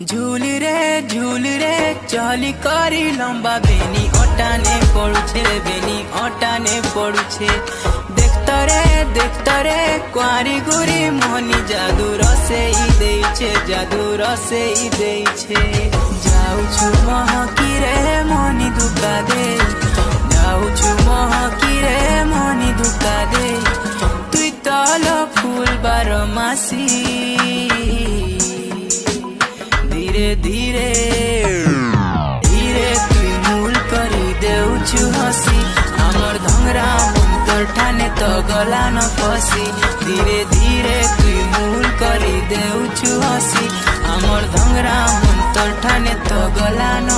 झूल रे चली करी लंबा बेनी अटाने पड़ुछे देखता रे कुआरी गुरी मोहनी जादू रसे ही देइछे जाऊछु महकी रे मोहनी धोखा दे तुई तल फूल बारमासी धीरे धीरे तुई मूल करी देउछु हसी हमर धंगरा मंतर ठाने तो गला न फसी धीरे धीरे तुई मूल करी देउछु हसी हमर धंगरा मंतर ठाने तो गला न